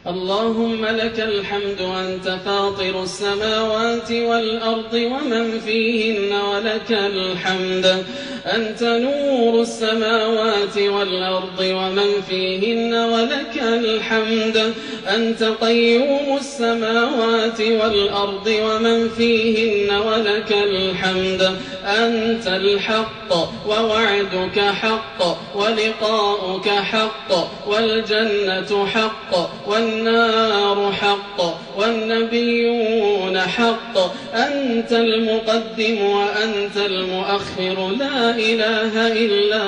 اللهم لك الحمد أنت فاطر السماوات والأرض ومن فيهن ولك الحمد أنت نور السماوات والأرض ومن فيهن ولك الحمد أنت قيوم السماوات والأرض ومن فيهن ولك الحمد أنت الحق ووعدك حق ولقاؤك حق والجنة حق والنار حق والنبيون حق أنت المقدم وأنت المؤخر لا إله إلا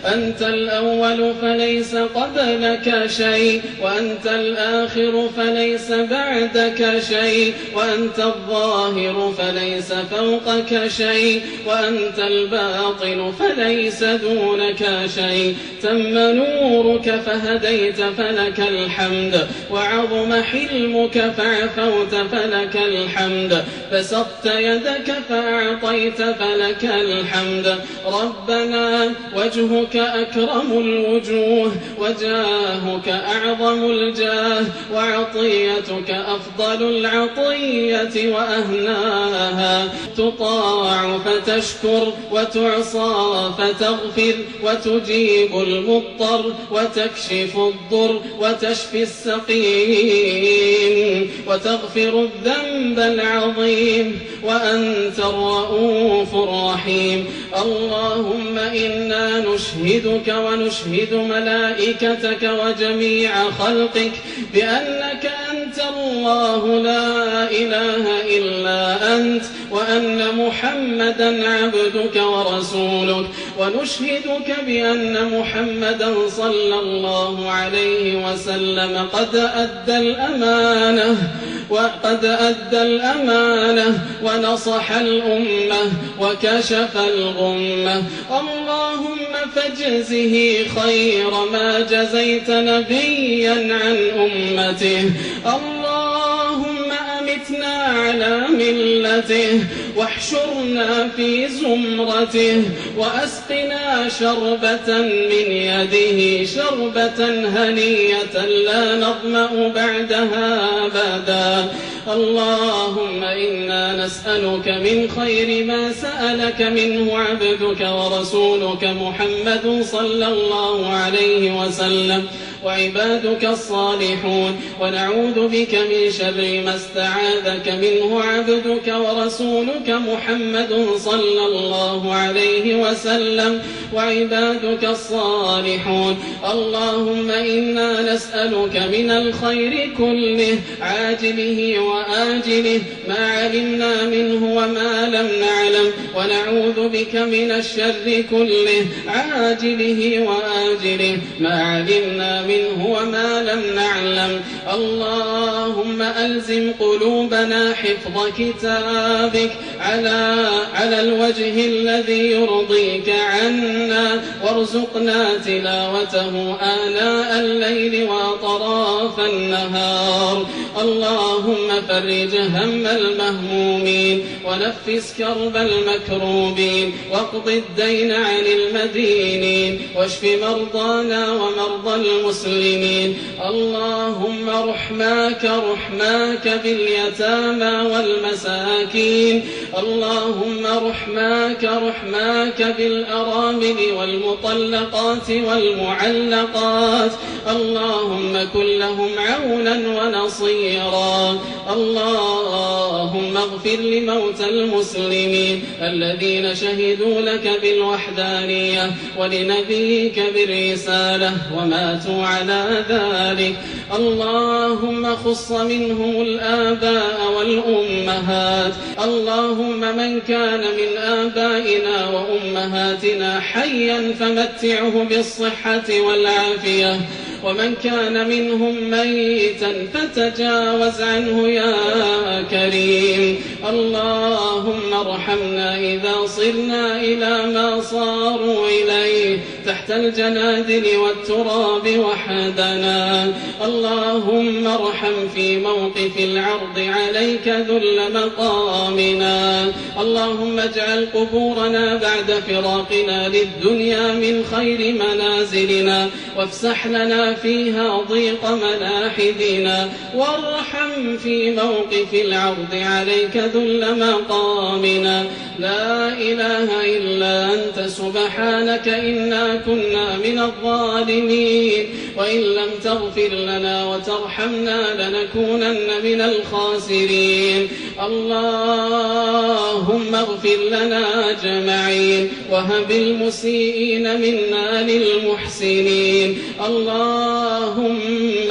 أنت الأول فليس قبلك شيء وأنت الآخر فليس بعدك شيء وأنت الظاهر فليس فوقك شيء وأنت الباطن فليس دونك شيء تم نورك فهديت فلك الحمد وعظم حلمك فعفوت فلك الحمد بسطت يدك فأعطيت فلك الحمد ربنا وجهك أكرم الوجوه وجاهك أعظم الجاه وعطيتك أفضل العطية وأهناها تطاع فتشكر وتعصى فتغفر وتجيب المضطر وتكشف الضر وتشفي السقيم وتغفر الذنب العظيم وأنت الرؤوف الرحيم اللهم إنا نشهدك ونشهد ملائكتك وجميع خلقك بأنك أنت الله لا إله إلا أنت وأن محمدا عبدك ورسولك ونشهدك بأن محمدا صلى الله عليه وسلم قد أدى الأمانة ونصح الأمة وكشف الغمة اللهم فاجزه خير ما جزيت نبيا عن أمته اللهم أمتنا على ملته واحشرنا في زمرته وأسقنا شربة من يده شربة هنية لا نظمأ بعدها أبدا اللهم إنا نسألك من خير ما سألك منه عبدك ورسولك محمد صلى الله عليه وسلم وعبادك الصالحون ونعوذ بك من شر ما استعاذك منه عبدك ورسولك محمد صلى الله عليه وسلم وعبادك الصالحون اللهم إنا نسألك من الخير كله عاجله وآجله ما علمنا منه وما لم نعلم ونعوذ بك من الشر كله عاجله وآجله ما علمنا منه وما لم نعلم اللهم ألزم قلوبنا حفظ كتابك على الوجه الذي يرضيك عنا وارزقنا تلاوته آناء الليل وأطراف النهار اللهم فرج هم المهمومين ونفس كرب المكروبين واقض الدين عن المدينين واشف مرضانا ومرضى المسلمين اللهم رحماك باليتامى والمساكين اللهم رحماك بالأرامل والمطلقات والمعلقات اللهم كن لهم عونا ونصيرا اللهم اغفر لموتى المسلمين الذين شهدوا لك بالوحدانية ولنبيك بالرسالة وماتوا على ذلك اللهم خص منهم الآباء والأمهات اللهم من كان من آبائنا وأمهاتنا حيا فمتعه بالصحة والعافية ومن كان منهم ميتا فتجاوز عنه يا كريم اللهم ارحمنا إذا صرنا إلى ما صاروا إليه تحت تحت الجنادل والتراب وحدنا. اللهم ارحم في موقف العرض عليك ذل مقامنا. اللهم اجعل قبورنا بعد فراقنا للدنيا من خير منازلنا، وافسح لنا فيها ضيق ملاحدنا. وارحم في موقف العرض عليك ذل مقامنا. لا إله إلا أنت سبحانك إنا كنا من الظالمين، وإن لم تغفر لنا وترحمنا لنكونن من الخاسرين. اللهم اغفر لنا أجمعين، وهب المسيئين منا للمحسنين. اللهم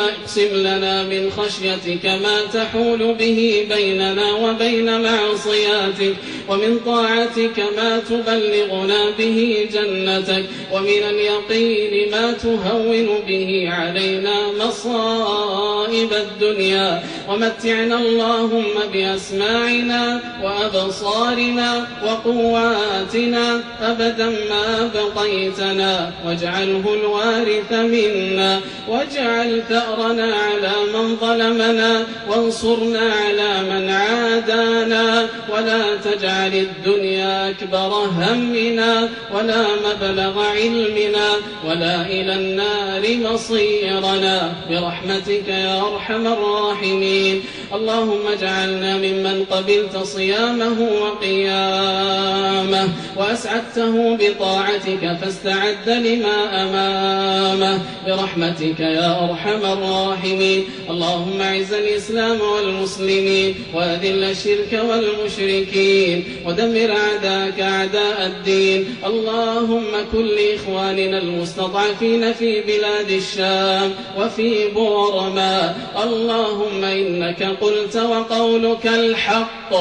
اقسم لنا من خشيتك ما تحول به بيننا وبين معصياتك، ومن طاعتك ما تبلغنا به جنتك، ومن اليقين ما تهون به علينا مصائب الدنيا. ومتعنا اللهم بأسماعنا وأبصارنا وقواتنا أبدا ما بقيتنا، واجعله الوارث منا، واجعل ثأرنا على من ظلمنا، وانصرنا على من عادانا، ولا تجعل الدنيا أكبر همنا ولا مبلغ علمنا ولا إلى النار مصيرنا، برحمتك يا أرحم الراحمين. اللهم اجعلنا ممن قبلت صيامه وقيامه، وأسعدته بطاعتك فاستعد لما أمامه، برحمتك يا أرحم الراحمين. اللهم اعز الإسلام والمسلمين، وأذل الشرك والمشركين، ودمر أعداءك أعداء الدين. اللهم كن لإخواننا المستضعفين في بلاد الشام وفي بورما. اللهم إنك قلت وقولك الحق،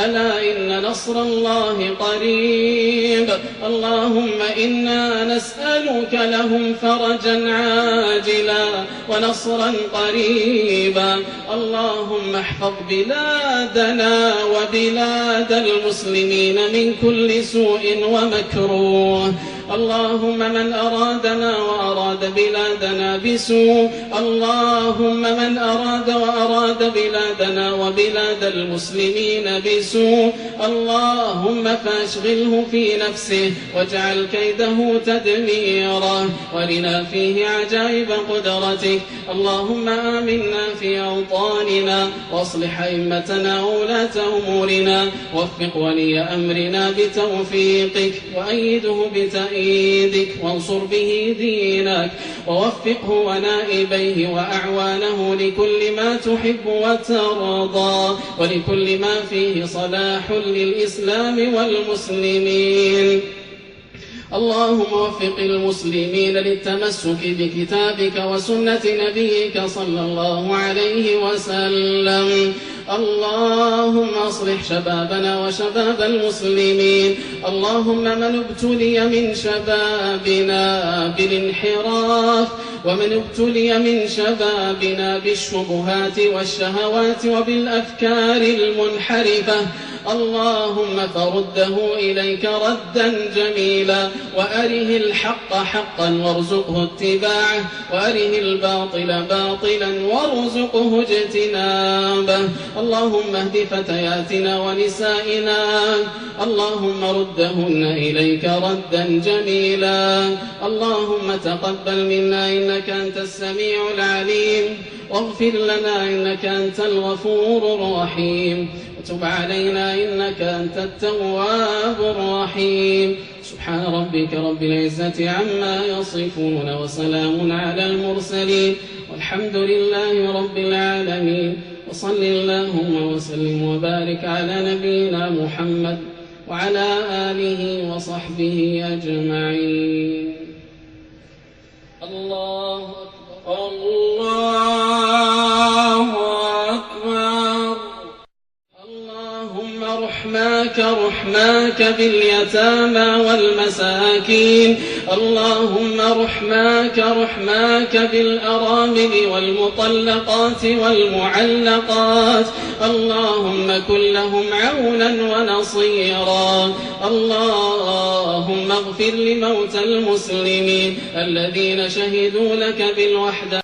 ألا إن نصر الله قريب. اللهم إنا نسألك لهم فرجا عاجلا ونصرا قريبا. اللهم احفظ بلادنا وبلاد المسلمين من كل سوء ومكروه. اللهم من أرادنا وأراد بلادنا بسوء، اللهم من أراد بلادنا وبلاد المسلمين بسوء، اللهم فاشغله في نفسه واجعل كيده تدميرا، ورنا فيه عجائب قدرتك. اللهم آمنا في أوطاننا، واصلح أئمتنا وولاة أمورنا، وفق ولي أمرنا بتوفيقك، وأيده بتأييدك، وانصر به دينك، ووفقه ونائبيه وأعوانه لكل ما تحب وترضى، ولكل ما فيه صلاح للإسلام والمسلمين. اللهم وفق المسلمين للتمسك بكتابك وسنة نبيك صلى الله عليه وسلم. اللهم اصلح شبابنا وشباب المسلمين. اللهم من ابتلي من شبابنا بالانحراف، ومن ابتلي من شبابنا بالشبهات والشهوات وبالأفكار المنحرفة، اللهم فرده إليك ردا جميلا، وأره الحق حقا وارزقه اتباعه، وأره الباطل باطلا وارزقه اجتنابه. اللهم اهد فتياتنا ونسائنا، اللهم ردهن إليك ردا جميلا. اللهم تقبل منا إنك أنت السميع العليم، واغفر لنا إنك أنت الغفور الرحيم، وتب علينا إنك أنت التواب الرحيم. سبحان ربك رب العزة عما يصفون، وسلام على المرسلين، والحمد لله رب العالمين. وصل اللهم وسلم وبارك على نبينا محمد وعلى آله وصحبه أجمعين. الله أكبر، الله أكبر. اللهم رحماك باليتامى والمساكين. اللهم رحماك بالأرامل والمطلقات والمعلقات، اللهم كن لهم عونا ونصيرا. اللهم اغفر لموتى المسلمين الذين شهدوا لك بالوحدة